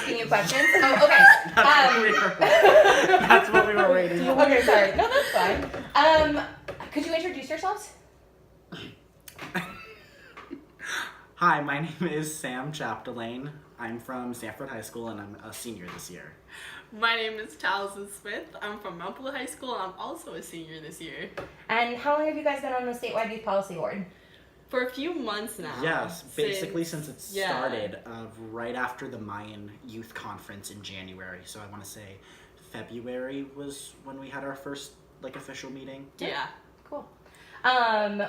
asking you questions. Oh, okay. That's what we were waiting for. Okay, sorry. No, that's fine. Could you introduce yourselves? Hi, my name is Sam Chapdelaine. I'm from Sanford High School and I'm a senior this year. My name is Talazen Smith. I'm from Mount Blue High School and I'm also a senior this year. And how long have you guys been on the Statewide Youth Policy Board? For a few months now. Yes, basically since it yeah. started right after the MYAN Youth Conference in January. So I want to say February was when we had our first official meeting. Yeah. Cool.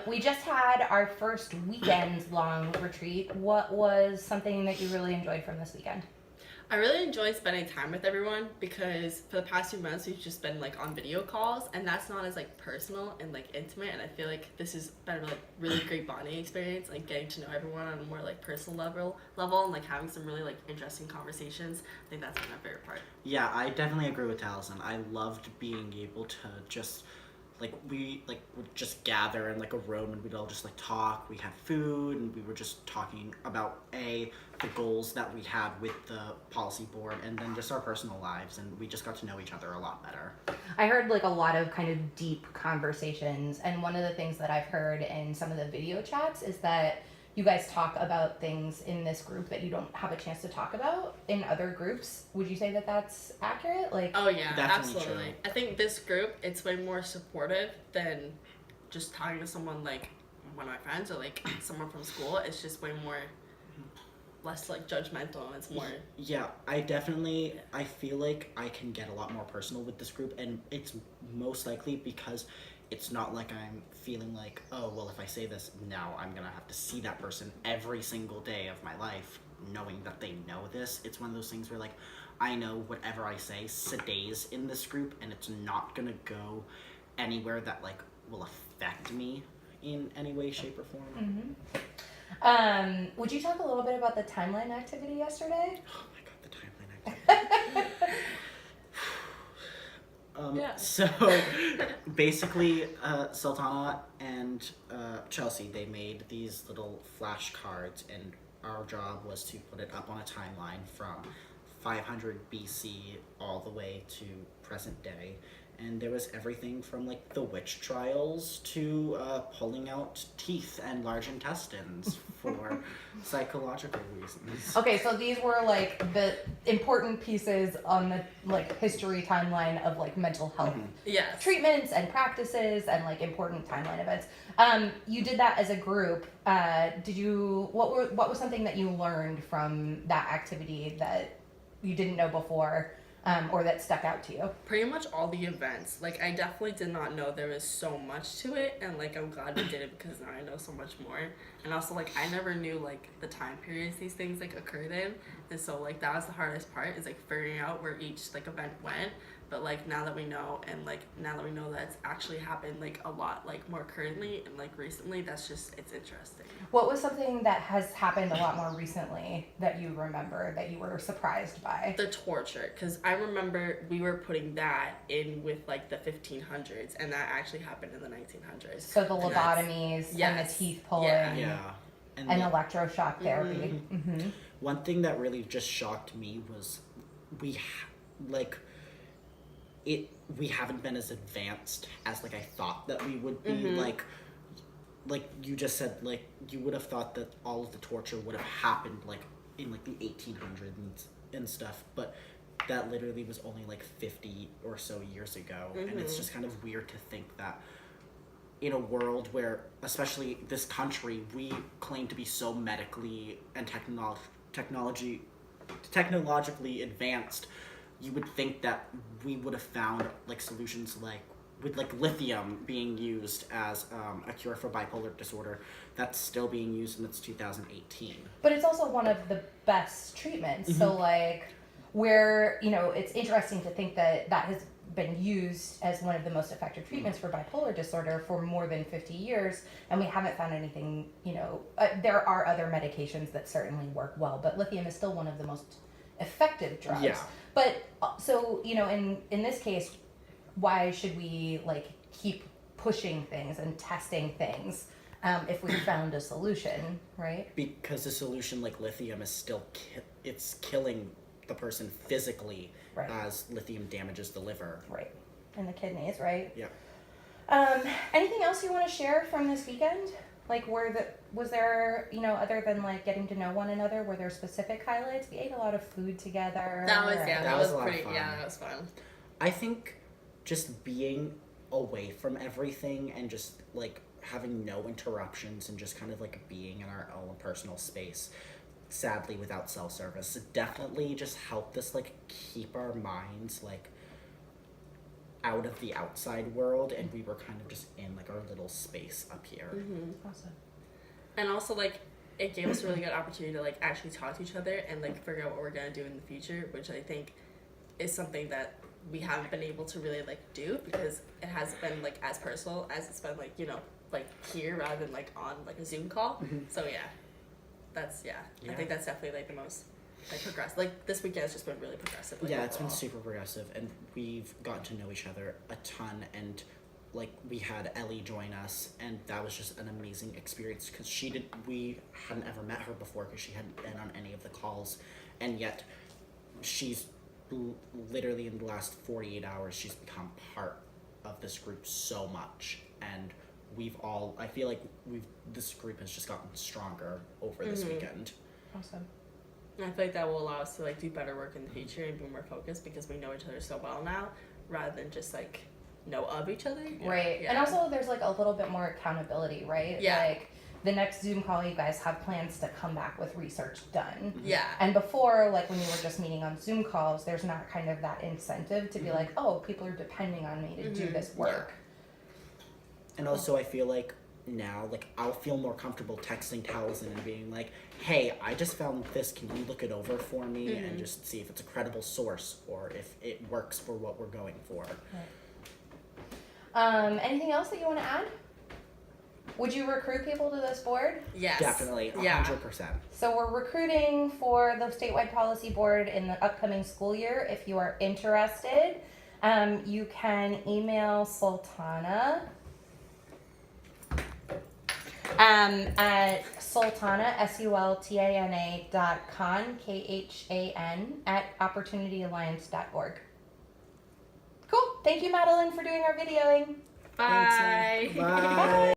We just had our first weekend-long retreat. What was something that you really enjoyed from this weekend? I really enjoyed spending time with everyone because for the past few months we've just been on video calls and that's not as personal and intimate, and I feel like this has been a really great bonding experience, getting to know everyone on a more personal level and having some really interesting conversations. I think that's been my favorite part. Yeah, I definitely agree with Taliesin. I loved being able to just we would just gather in a room and we'd all just talk. We had food and we were just talking about the goals that we had with the policy board and then just our personal lives, and we just got to know each other a lot better. I heard a lot of kind of deep conversations, and one of the things that I've heard in some of the video chats is that you guys talk about things in this group that you don't have a chance to talk about in other groups. Would you say that that's accurate? Oh yeah, Definitely absolutely. True. I think this group, it's way more supportive than just talking to someone one of my friends or someone from school. It's just way more less judgmental, and it's more. Yeah, I feel like I can get a lot more personal with this group, and it's most likely because it's not I'm feeling oh, well, if I say this now, I'm gonna have to see that person every single day of my life, knowing that they know this. It's one of those things where I know whatever I say stays in this group, and it's not gonna go anywhere that will affect me in any way, shape, or form. Mm-hmm. Would you talk a little bit about the timeline activity yesterday? Oh my god, the timeline activity. Yeah. So basically, Sultana and Chelsea, they made these little flashcards, and our job was to put it up on a timeline from 500 BC all the way to present day. And there was everything from the witch trials to pulling out teeth and large intestines for psychological reasons. Okay, so these were the important pieces on the history timeline of mental health Yes. treatments and practices and important timeline events. You did that as a group. What was something that you learned from that activity that you didn't know before? Or that stuck out to you? Pretty much all the events. I definitely did not know there was so much to it, and I'm glad we did it because now I know so much more. And also I never knew the time periods these things occurred in, and so that was the hardest part, is figuring out where each event went. But now that we know, and now that we know that it's actually happened a lot more currently and recently, that's just, it's interesting. What was something that has happened a lot more recently that you remember that you were surprised by? The torture, because I remember we were putting that in with the 1500s, and that actually happened in the 1900s. So the lobotomies and the teeth pulling Yeah. and electroshock therapy. Mm-hmm. One thing that really just shocked me was we haven't been as advanced as I thought that we would be. Like you just said, you would have thought that all of the torture would have happened in the 1800s and stuff, but that literally was only 50 or so years ago. And it's just kind of weird to think that in a world where, especially this country, we claim to be so medically and technologically advanced, you would think that we would have found solutions with lithium being used as a cure for bipolar disorder. That's still being used, and it's 2018. But it's also one of the best treatments. So where it's interesting to think that has been used as one of the most effective treatments for bipolar disorder for more than 50 years, and we haven't found anything. There are other medications that certainly work well, but lithium is still one of the most effective drugs. Yeah. But so in this case, why should we keep pushing things and testing things if we found a solution, right? Because a solution like lithium is still it's killing the person physically Right. as lithium damages the liver. Right. And the kidneys, right? Yeah. Anything else you want to share from this weekend? Like, was there, you know, other than like getting to know one another, were there specific highlights? We ate a lot of food together. That was That was a lot of pretty. fun. Yeah, that was fun. I think just being away from everything and just like having no interruptions and just kind of like being in our own personal space, sadly without cell service, it definitely just helped us like keep our minds like out of the outside world, and we were kind of just in like our little space up here. Awesome. And also, like, it gave us a really good opportunity to, like, actually talk to each other and, like, figure out what we're going to do in the future, which I think is something that we haven't been able to really, like, do because it has been, like, as personal as it's been, like, you know, like, here rather than, like, on, like, a Zoom call. So, yeah. I think that's definitely, like, the most, like, progressive. Like, this weekend has just been really progressive. Like, Yeah, it's been overall. super progressive, and we've gotten to know each other a ton, and like we had Ellie join us, and that was just an amazing experience because we hadn't ever met her before because she hadn't been on any of the calls, and yet she's literally in the last 48 hours she's become part of this group so much, and I feel like this group has just gotten stronger over this weekend. Awesome. And I feel like that will allow us to, like, do better work in the future and be more focused because we know each other so well now rather than just, like, know of each other. Right. Yeah. And also there's like a little bit more accountability, right? Yeah. Like the next Zoom call you guys have plans to come back with research done. Yeah. And before, like when you were just meeting on Zoom calls, there's not kind of that incentive to be like, oh, people are depending on me to do this work. And also I feel like now, like, I'll feel more comfortable texting Talazen and being like, hey, I just found this, can you look it over for me and just see if it's a credible source or if it works for what we're going for. Anything else that you want to add? Would you recruit people to this board? Yes. Definitely, 100%. Yeah. So we're recruiting for the statewide policy board in the upcoming school year. If you are interested, you can email Sultana at sultana, sultana.khan, KHAN, @opportunityalliance.org. Cool. Thank you, Madeline, for doing our videoing. Bye. Thanks, Bye.